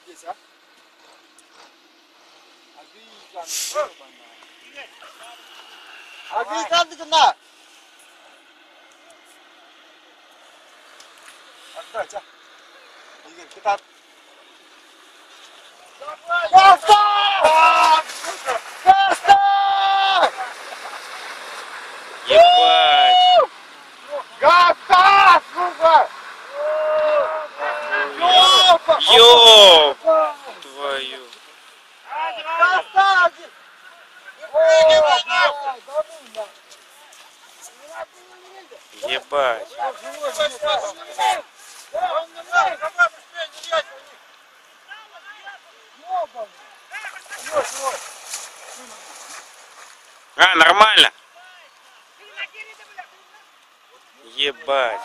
Здесь, а? Агриканты куда? Отдать, а? Игорь, kita. Ебать! Гата, сука! Ёп! Твою! Ебать! А, нормально! Ебать!